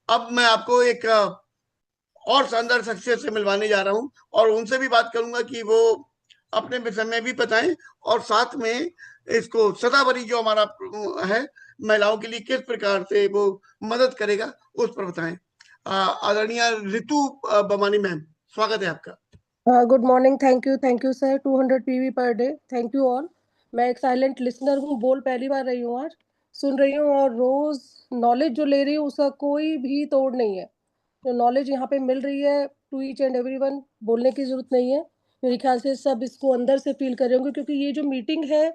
अब मैं आपको एक और शानदार शख्सियत से मिलवाने जा रहा हूँ, और उनसे भी बात करूंगा कि वो अपने विषय में भी बताएं, और साथ में इसको शतावरी जो हमारा है महिलाओं के लिए किस प्रकार से वो मदद करेगा उस पर बताएं। आदरणीय रितु बमानी मैम, स्वागत है आपका। Good morning. Thank you sir. 200 PV per day. Thank you all. मैं एक साइलेंट लिसनर हूँ, बोल पहली बार रही हूँ, आज सुन रही हूँ, और रोज नॉलेज जो ले रही हूँ उसका कोई भी तोड़ नहीं है। जो नॉलेज यहाँ पे मिल रही है टू ईच एंड एवरीवन, बोलने की जरूरत नहीं है। मेरे ख्याल से सब इसको अंदर से फील कर रहे होंगे, क्योंकि ये जो मीटिंग है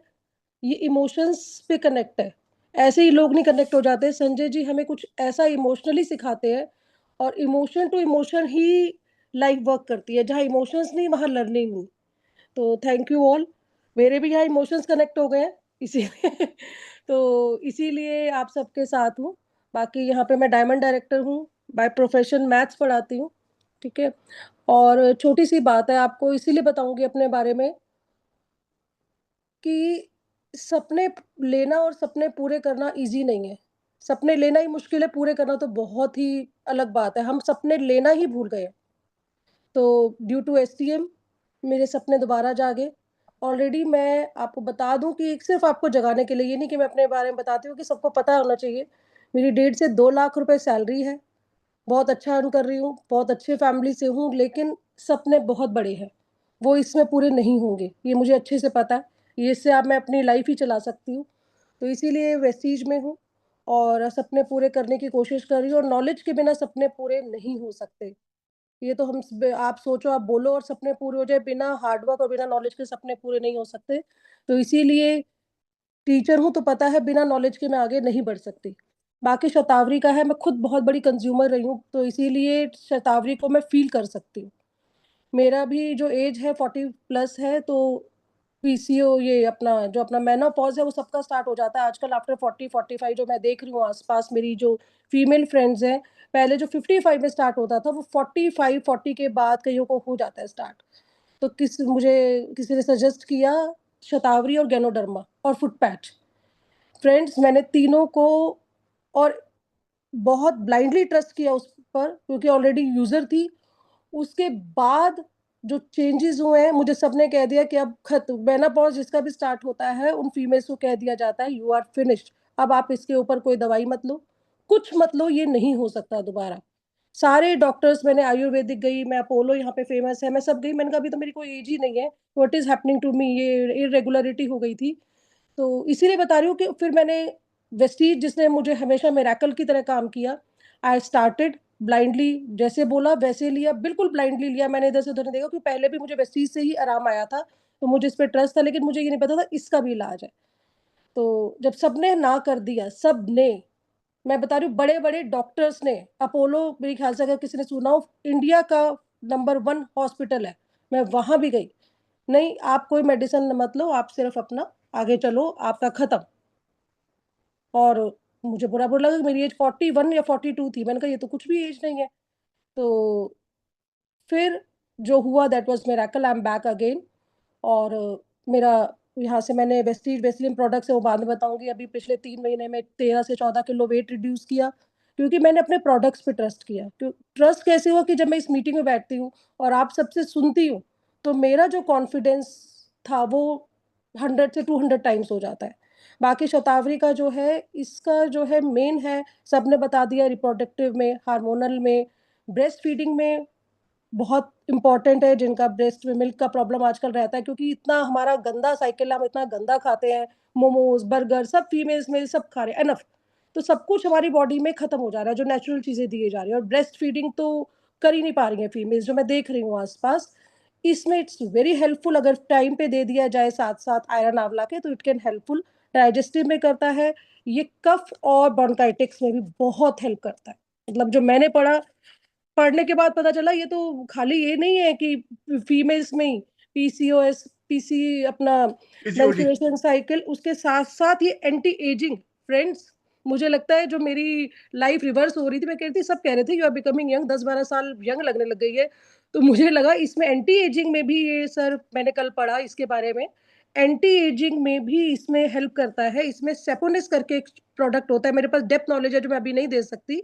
ये इमोशंस पे कनेक्ट है। ऐसे ही लोग नहीं कनेक्ट हो जाते। संजय जी हमें कुछ ऐसा इमोशनली सिखाते हैं, और इमोशन टू इमोशन ही लाइफ वर्क करती है। जहाँ इमोशंस नहीं वहाँ लर्निंग नहीं। तो थैंक यू ऑल। मेरे भी यहाँ इमोशंस कनेक्ट हो गए हैं इसीलिए तो इसीलिए आप सबके साथ हूँ। बाकी यहाँ पे मैं डायमंड डायरेक्टर हूँ, बाय प्रोफेशन मैथ्स पढ़ाती हूँ। ठीक है। और छोटी सी बात है, आपको इसीलिए बताऊंगी अपने बारे में कि सपने लेना और सपने पूरे करना इजी नहीं है। सपने लेना ही मुश्किल है, पूरे करना तो बहुत ही अलग बात है। हम सपने लेना ही भूल गए। तो ड्यू टू एसटीएम मेरे सपने दोबारा जागे। ऑलरेडी मैं आपको बता दूं कि एक सिर्फ आपको जगाने के लिए, ये नहीं कि मैं अपने बारे में बताती हूँ कि सबको पता होना चाहिए। मेरी 1.5 से 2 लाख रुपए सैलरी है। बहुत अच्छा अर्न कर रही हूँ, बहुत अच्छे फैमिली से हूँ, लेकिन सपने बहुत बड़े हैं। वो इसमें पूरे नहीं होंगे, ये मुझे अच्छे से पता है। ये इससे आप मैं अपनी लाइफ ही चला सकती हूँ। तो इसीलिए वेस्टीज में हूँ और सपने पूरे करने की कोशिश कर रही हूँ। और नॉलेज के बिना सपने पूरे नहीं हो सकते। ये तो आप सोचो, आप बोलो और सपने पूरे हो जाए, बिना हार्डवर्क और बिना नॉलेज के सपने पूरे नहीं हो सकते। तो इसीलिए टीचर हूँ तो पता है बिना नॉलेज के मैं आगे नहीं बढ़ सकती। बाकी शतावरी का है, मैं खुद बहुत बड़ी कंज्यूमर रही हूँ, तो इसीलिए शतावरी को मैं फील कर सकती हूँ। मेरा भी जो एज है 40+ है, तो पीसीओ ये अपना जो अपना मेनोपॉज है वो सबका स्टार्ट हो जाता है आजकल आफ्टर 40-45। जो मैं देख रही हूँ आसपास मेरी जो फीमेल फ्रेंड्स हैं, पहले जो 55 में स्टार्ट होता था वो 45-40 के बाद कईयों को हो जाता है स्टार्ट। तो मुझे किसी ने सजेस्ट किया शतावरी और गैनोडर्मा और फुट पैच। फ्रेंड्स मैंने तीनों को और बहुत ब्लाइंडली ट्रस्ट किया उस पर, क्योंकि ऑलरेडी यूजर थी। उसके बाद जो चेंजेस हुए हैं, मुझे सबने कह दिया कि अब खत्म। मेनोपॉज जिसका भी स्टार्ट होता है उन फीमेल्स को कह दिया जाता है यू आर फिनिश्ड। अब आप इसके ऊपर कोई दवाई मत लो, कुछ मत लो, ये नहीं हो सकता दोबारा। सारे डॉक्टर्स, मैंने आयुर्वेदिक गई, मैं अपोलो यहाँ पे फेमस है, मैं सब गई। मैंने कहा अभी तो मेरी कोई एज ही नहीं है, what is happening to me, ये इरेगुलरिटी हो गई थी। तो इसीलिए बता रही हूँ कि फिर मैंने वेस्टीज जिसने मुझे हमेशा मेरेकल की तरह काम किया, आई स्टार्टेड ब्लाइंडली। जैसे बोला वैसे लिया, बिल्कुल ब्लाइंडली लिया। मैंने इधर से उधर नहीं देखा, क्योंकि पहले भी मुझे वेस्टीज से ही आराम आया था, तो मुझे इस पर ट्रस्ट था, लेकिन मुझे ये नहीं पता था इसका भी इलाज है। तो जब सबने ना कर दिया, सबने, मैं बता रही हूँ बड़े बड़े डॉक्टर्स ने, अपोलो मेरे ख्याल से अगर किसी ने सुना हो, इंडिया का नंबर 1 हॉस्पिटल है, मैं वहां भी गई। नहीं आप कोई मेडिसिन मत लो, आप सिर्फ अपना आगे चलो, आपका खत्म। और मुझे बुरा बुरा लगा कि मेरी एज 41 या 42 थी। मैंने कहा ये तो कुछ भी एज नहीं है। तो फिर जो हुआ that was miracle, I am back again. और मेरा यहाँ से मैंने वेस्टीज वेस्लिन प्रोडक्ट्स है वो बाद में बताऊंगी। अभी पिछले 3 महीने में 13 से 14 किलो वेट रिड्यूस किया, क्योंकि मैंने अपने प्रोडक्ट्स पे ट्रस्ट किया। ट्रस्ट कैसे हुआ कि जब मैं इस मीटिंग में बैठती हूँ और आप सबसे सुनती हूँ, तो मेरा जो कॉन्फिडेंस था वो 100 से 200 टाइम्स हो जाता है। बाकी शतावरी का जो है, इसका जो है मेन है, सबने बता दिया, रिप्रोडक्टिव में, हार्मोनल में, ब्रेस्ट फीडिंग में बहुत इंपॉर्टेंट है। जिनका ब्रेस्ट में मिल्क का प्रॉब्लम आजकल रहता है, क्योंकि इतना हमारा गंदा साइकिल, हम इतना गंदा खाते हैं, मोमोज बर्गर सब फीमेल्स में सब खा रहे हैं एनफ। तो सब कुछ हमारी बॉडी में खत्म हो जा रहा है, जो नेचुरल चीजें दिए जा रही है। और ब्रेस्ट फीडिंग तो कर ही नहीं पा रही हैं फीमेल्स, जो मैं देख रही हूँ आसपास। इसमें इट्स वेरी हेल्पफुल, अगर टाइम पे दे दिया जाए साथ साथ आयरन आंवला के, तो इट कैन हेल्पफुल। डाइजेस्टिव में करता है ये, कफ और ब्रोंकाइटिक्स में भी बहुत हेल्प करता है। मतलब जो मैंने पढ़ा, पढ़ने के बाद पता चला ये तो खाली ये नहीं है कि फीमेल्स में ही पीसीओएस, पीसी अपना पीसीओडी। मेंस्ट्रुएशन साइकिल, उसके साथ साथ ये एंटी एजिंग। फ्रेंड्स मुझे लगता है जो मेरी लाइफ रिवर्स हो रही थी, मैं कह रही थी, सब कह रहे थे यू आर बिकमिंग यंग, 10-12 साल यंग लगने लग गई है। तो मुझे लगा इसमें एंटी एजिंग में भी ये, सर मैंने कल पढ़ा इसके बारे में, एंटी एजिंग में भी इसमें हेल्प करता है। इसमें सेपोनिस करके एक प्रोडक्ट होता है, मेरे पास डेप्थ नॉलेज है जो मैं अभी नहीं दे सकती,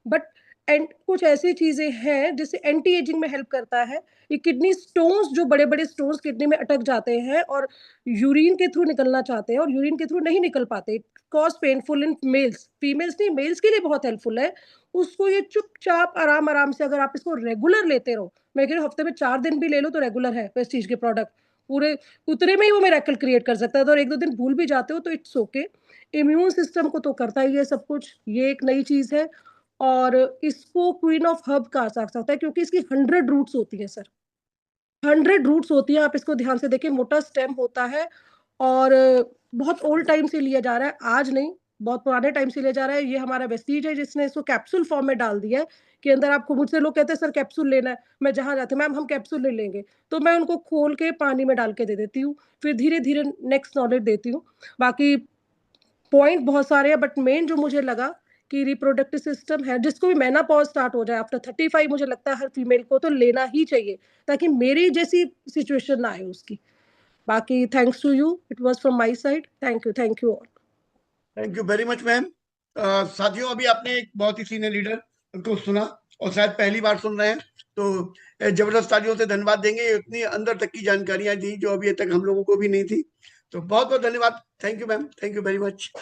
बट एंड कुछ ऐसी चीजें हैं जिससे एंटी एजिंग में हेल्प करता है। ये किडनी स्टोन्स, जो बड़े बड़े स्टोन्स किडनी में अटक जाते हैं और यूरिन के थ्रू निकलना चाहते हैं और यूरिन के थ्रू नहीं निकल पाते, cause painful in males, females नहीं, मेल्स के लिए बहुत हेल्पफुल है। उसको ये चुपचाप आराम आराम से, अगर आप इसको रेगुलर लेते रहो, मैं कह रही हूँ हफ्ते में 4 दिन भी ले लो तो रेगुलर है प्रेस्टीज के प्रोडक्ट, पूरे उतने में ही वो मेरेकल क्रिएट कर सकता है। तो और 1-2 दिन भूल भी जाते हो तो इट्स ओके। इम्यून सिस्टम को तो करता ही है सब कुछ, ये एक नई चीज है। और इसको क्वीन ऑफ हर्ब कहा जा सकता है क्योंकि इसकी 100 रूट्स होती है सर, 100 रूट्स होती है। आप इसको ध्यान से देखिए, मोटा स्टेम होता है और बहुत ओल्ड टाइम से लिया जा रहा है, आज नहीं, बहुत पुराने टाइम से लिया जा रहा है। ये हमारा वेस्टीज है जिसने इसको कैप्सूल फॉर्म में डाल दिया है कि अंदर आपको, मुझसे लोग कहते हैं सर कैप्सूल लेना है, मैं जहाँ जाती हूँ मैम हम कैप्सूल ले लेंगे, तो मैं उनको खोल के पानी में डाल के दे देती हूँ, फिर धीरे धीरे नेक्स्ट नॉलेज देती हूँ। बाकी पॉइंट बहुत सारे हैं बट मेन जो मुझे लगा कि रिप्रोडक्टिव सिस्टम है, जिसको भी मेनोपॉज स्टार्ट हो जाए आफ्टर 35, मुझे लगता है हर फीमेल को तो लेना ही चाहिए, ताकि मेरी जैसी सिचुएशन ना आए उसकी। बाकी thanks to you, it was from my side, thank you all. Thank you very much ma'am. साथियों, अभी आपने एक बहुत ही सीनियर लीडर को सुना और शायद पहली बार सुन रहे हैं, तो जबरदस्त तालियों से धन्यवाद देंगे। ये इतनी अंदर तक की जानकारियां दी जो अभी तक हम लोगों को भी नहीं थी, तो बहुत बहुत धन्यवाद। Thank you ma'am, thank you very much.